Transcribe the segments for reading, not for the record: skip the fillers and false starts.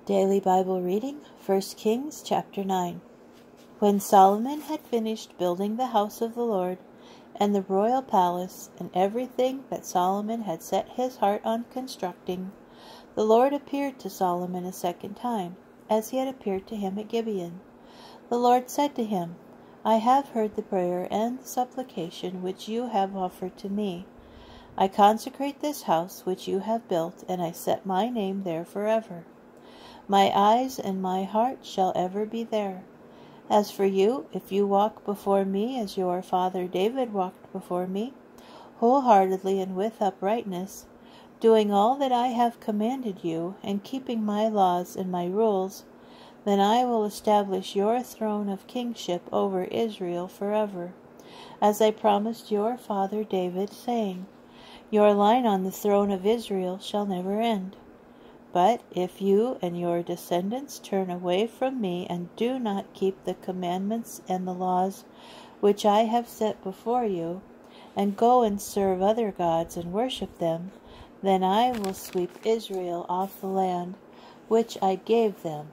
Daily Bible reading, 1 Kings chapter 9. When Solomon had finished building the house of the Lord, and the royal palace, and everything that Solomon had set his heart on constructing, the Lord appeared to Solomon a second time, as he had appeared to him at Gibeon. The Lord said to him, I have heard the prayer and the supplication which you have offered to me. I consecrate this house which you have built, and I set my name there forever. My eyes and my heart shall ever be there. As for you, if you walk before me as your father David walked before me, wholeheartedly and with uprightness, doing all that I have commanded you, and keeping my laws and my rules, then I will establish your throne of kingship over Israel forever, as I promised your father David, saying, Your line on the throne of Israel shall never end. But if you and your descendants turn away from me and do not keep the commandments and the laws which I have set before you, and go and serve other gods and worship them, then I will sweep Israel off the land which I gave them.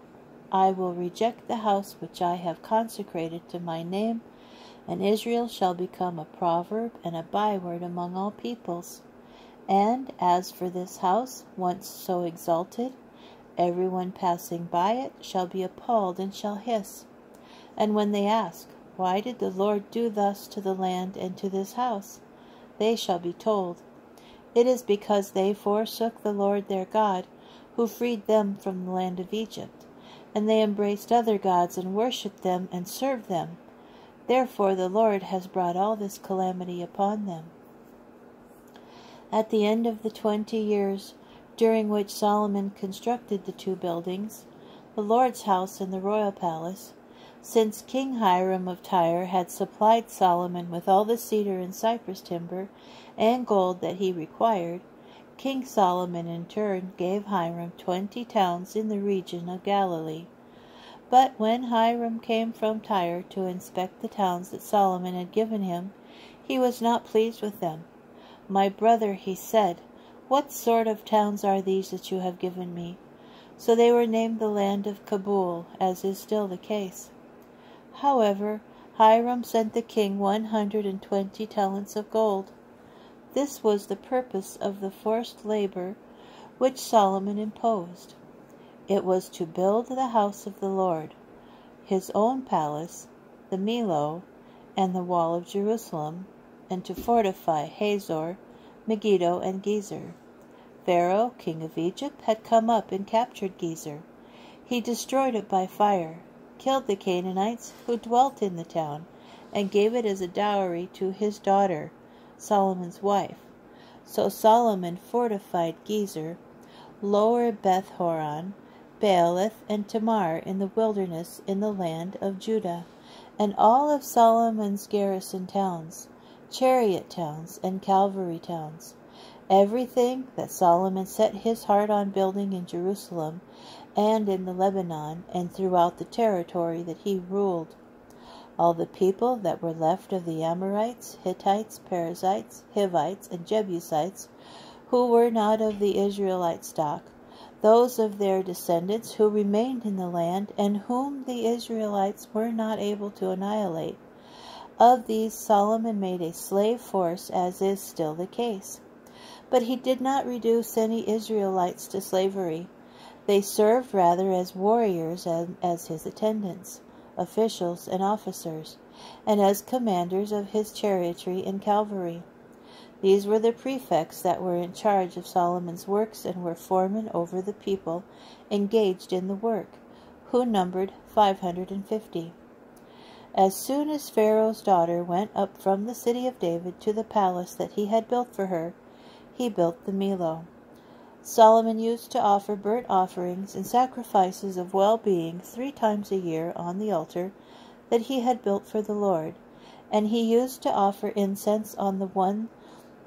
I will reject the house which I have consecrated to my name, and Israel shall become a proverb and a byword among all peoples. And as for this house, once so exalted, everyone passing by it shall be appalled and shall hiss. And when they ask, Why did the Lord do thus to the land and to this house? They shall be told, It is because they forsook the Lord their God, who freed them from the land of Egypt, and they embraced other gods and worshipped them and served them. Therefore the Lord has brought all this calamity upon them. At the end of the 20 years during which Solomon constructed the two buildings, the Lord's house and the royal palace, since King Hiram of Tyre had supplied Solomon with all the cedar and cypress timber and gold that he required, King Solomon in turn gave Hiram 20 towns in the region of Galilee. But when Hiram came from Tyre to inspect the towns that Solomon had given him, he was not pleased with them. My brother, he said, What sort of towns are these that you have given me? So they were named the land of Kabul, as is still the case. However, Hiram sent the king 120 talents of gold. This was the purpose of the forced labor which Solomon imposed. It was to build the house of the Lord, his own palace, the Millo, and the wall of Jerusalem, and to fortify Hazor, Megiddo, and Gezer. Pharaoh, king of Egypt, had come up and captured Gezer. He destroyed it by fire, killed the Canaanites who dwelt in the town, and gave it as a dowry to his daughter, Solomon's wife. So Solomon fortified Gezer, Lower Beth-horon, Baalath, and Tamar in the wilderness in the land of Judah, and all of Solomon's garrison towns, chariot towns, and cavalry towns, everything that Solomon set his heart on building in Jerusalem and in the Lebanon and throughout the territory that he ruled. All the people that were left of the Amorites, Hittites, Perizzites, Hivites, and Jebusites, who were not of the Israelite stock, those of their descendants who remained in the land and whom the Israelites were not able to annihilate, of these Solomon made a slave force, as is still the case. But he did not reduce any Israelites to slavery. They served rather as warriors and as his attendants, officials, and officers, and as commanders of his chariotry and cavalry. These were the prefects that were in charge of Solomon's works and were foremen over the people engaged in the work, who numbered 550. As soon as Pharaoh's daughter went up from the city of David to the palace that he had built for her, he built the Millo. Solomon used to offer burnt offerings and sacrifices of well-being 3 times a year on the altar that he had built for the Lord, and he used to offer incense on the one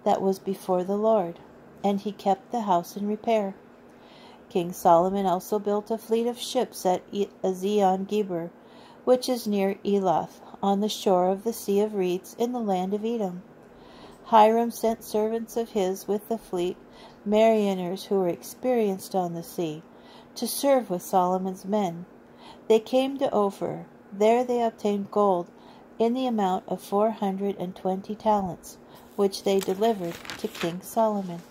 that was before the Lord, and he kept the house in repair. King Solomon also built a fleet of ships at Ezion-Geber, which is near Elath, on the shore of the Sea of Reeds in the land of Edom. Hiram sent servants of his with the fleet, mariners who were experienced on the sea, to serve with Solomon's men. They came to Ophir. There they obtained gold in the amount of 420 talents, which they delivered to King Solomon.